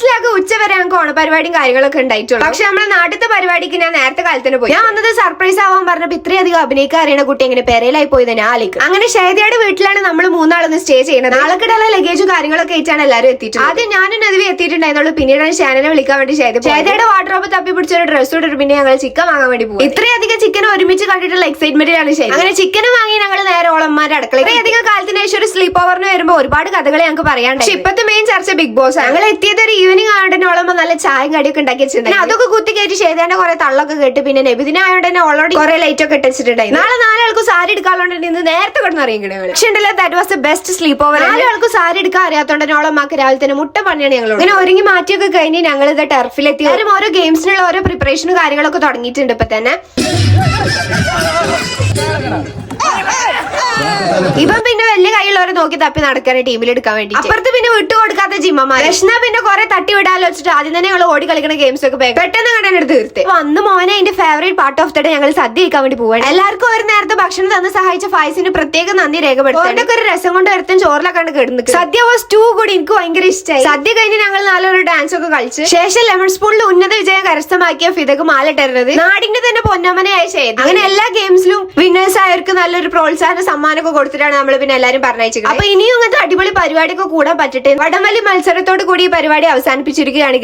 വീട്ടിലൊക്കെ ഉച്ചവരെ ഞങ്ങൾക്ക് ഓണപരിപാടിയും കാര്യങ്ങളൊക്കെ ഉണ്ടായിട്ടുള്ളൂ. പക്ഷെ നമ്മുടെ നാട്ടിലത്തെ പരിപാടിക്ക് ഞാൻ നേരത്തെ കാലത്തിന് പോയി. ഞാൻ വന്നത് സർപ്രൈസ് ആവാൻ പറഞ്ഞപ്പോ ഇത്രയധികം അഭിനയിക്കാൻ അറിയുന്ന കുട്ടി എങ്ങനെ പെരയിലായി പോയത് ഞാൻ ആലിക്ക്. അങ്ങനെ ഷേദിയുടെ വീട്ടിലാണ് നമ്മൾ മൂന്നാളൊന്ന് സ്റ്റേ ചെയ്യുന്നത്. നാളെക്കിടയിലെ ലഗേജും കാര്യങ്ങളൊക്കെ ആയിട്ടാണ് എല്ലാവരും എത്തിയിട്ട്. ആദ്യം ഞാനും നദിവി എത്തിയിട്ടുണ്ടായിരുന്നുള്ളൂ. പിന്നീടാണ് ഷാനനെ വിളിക്കാൻ വേണ്ടി ഷേദിയുടെ വാർഡ്രോബ് തപ്പി പിടിച്ചൊരു ഡ്രസ്സ് ഇട്ടിട്ട് പിന്നെ ഞങ്ങൾ ചിക്കൻ വാങ്ങാൻ വേണ്ടി പോകും. ഇത്രയധികം ചിക്കൻ ഒരുമിച്ച് കണ്ടിട്ടുള്ള എക്സൈറ്റ്മെന്റിലാണ് ഷേദി. അങ്ങനെ ചിക്കനും വാങ്ങി ഞങ്ങൾ നേരെ ഓളന്മാരുടെ അടുക്കള. ഇത്രയധികം കാലത്തിന് ശേഷം ഒരു സ്ലീപ്പ് ഓവറിന് വരുമ്പോൾ ഒരുപാട് കഥകൾ ഞങ്ങൾക്ക് പറയാണ്ട്. പക്ഷെ ഇപ്പത്തെ മെയിൻ ചർച്ച ബിഗ് ബോസ്. ഞങ്ങൾ എത്തിയത് ഒരു ഈവനിങ് ആയതുകൊണ്ട് ഓളമ്മ നല്ല ചായയും കടിയൊക്കെ ഉണ്ടാക്കി വെച്ചിട്ടുണ്ട്. അതൊക്കെ കുത്തി കയറ്റി ഷേദിന്റെ കുറെ തള്ളൊക്കെ കേട്ട് പിന്നെ നബിദിനായോണ്ട് തന്നെ ഓൾറെഡി കുറെ ലൈറ്റ് ഒക്കെ ഇട്ടിട്ടുണ്ടായി. നാളെ 4 ആൾക്കും സാരി എടുക്കാറുണ്ട്. ഇന്ന് നേരത്തെ കിടന്ന് അറിയിക്കണേ. പക്ഷെ ഉണ്ടല്ലോ that was the best sleep over. 4 ആൾക്കും സാരി എടുക്കാൻ അറിയാത്തോണ്ട് തന്നെ ഓളമ്മക്ക് രാവിലെ തന്നെ മുട്ട പണിയാണ് ഞങ്ങളോട്. അങ്ങനെ ഒരുങ്ങി മാറ്റിയൊക്കെ കഴിഞ്ഞ് ഞങ്ങൾ ഇത് ടർഫിലെത്തി. എല്ലാവരും ഓരോ ഗെയിംസിനുള്ള ഓരോ പ്രിപ്പറേഷനും കാര്യങ്ങളൊക്കെ തുടങ്ങിയിട്ടുണ്ട് ഇപ്പൊ തന്നെ. ഇപ്പം പിന്നെ വലിയ കൈയുള്ളവരെ നോക്കി തപ്പി നടക്കാണ് ടീമിൽ എടുക്കാൻ വേണ്ടി. അപ്പുറത്ത് പിന്നെ വിട്ടുകൊടുക്കാത്ത ജിമ്മമാർ. രശ്ന പിന്നെ കുറെ തട്ടി വിടാലോ വെച്ചിട്ട് ആദ്യം തന്നെ ഞങ്ങൾ ഓടി കളിക്കുന്ന ഗെയിംസ് ഒക്കെ പെട്ടെന്ന് കണ്ടെടുത്ത് തീർത്ത്. അന്ന് മോനെ അതിന്റെ favourite part of the day ഞങ്ങൾ സദ്യ കഴിക്കാൻ വേണ്ടി പോവാണ്. എല്ലാവർക്കും ഒരു നേരത്തെ ഭക്ഷണം തന്ന് സഹായിച്ച ഫായ്സിന് പ്രത്യേകം നന്ദി രേഖപ്പെടുത്തും. ഒരു രസം കൊണ്ട് ഒരുത്തും ചോറിലൊക്കെ കിടന്നു. സദ്യ വാസ് ടു ഗുഡ്. എനിക്ക് ഭയങ്കര ഇഷ്ടമായി. സദ്യ കഴിഞ്ഞ് ഞങ്ങൾ നല്ലൊരു ഡാൻസ് ഒക്കെ കളിച്ച് ശേഷം ലെമൺ സ്പൂണിൽ ഉന്നത വിജയം കരസ്ഥമാക്കിയ ഫിദക്ക് മാലിട്ടരുന്നത് നാടിന്റെ തന്നെ പൊന്നമ്മനയായി ചെയ്തു. അങ്ങനെ എല്ലാ ഗെയിംസിലും വിന്നേഴ്സ് ആയവർക്ക് നല്ലൊരു പ്രോത്സാഹന സമ്മാനമൊക്കെ കൊടുത്തിട്ടാണ് നമ്മൾ പിന്നെ എല്ലാവരും പറഞ്ഞയച്ചത്. അപ്പൊ ഇനിയും അങ്ങനത്തെ അടിപൊളി പരിപാടിയൊക്കെ കൂടാൻ പറ്റട്ടെ. വടംവലി മത്സരത്തോട് കൂടി ഈ പരിപാടി അവസാനിപ്പിച്ചിരിക്കുകയാണ്.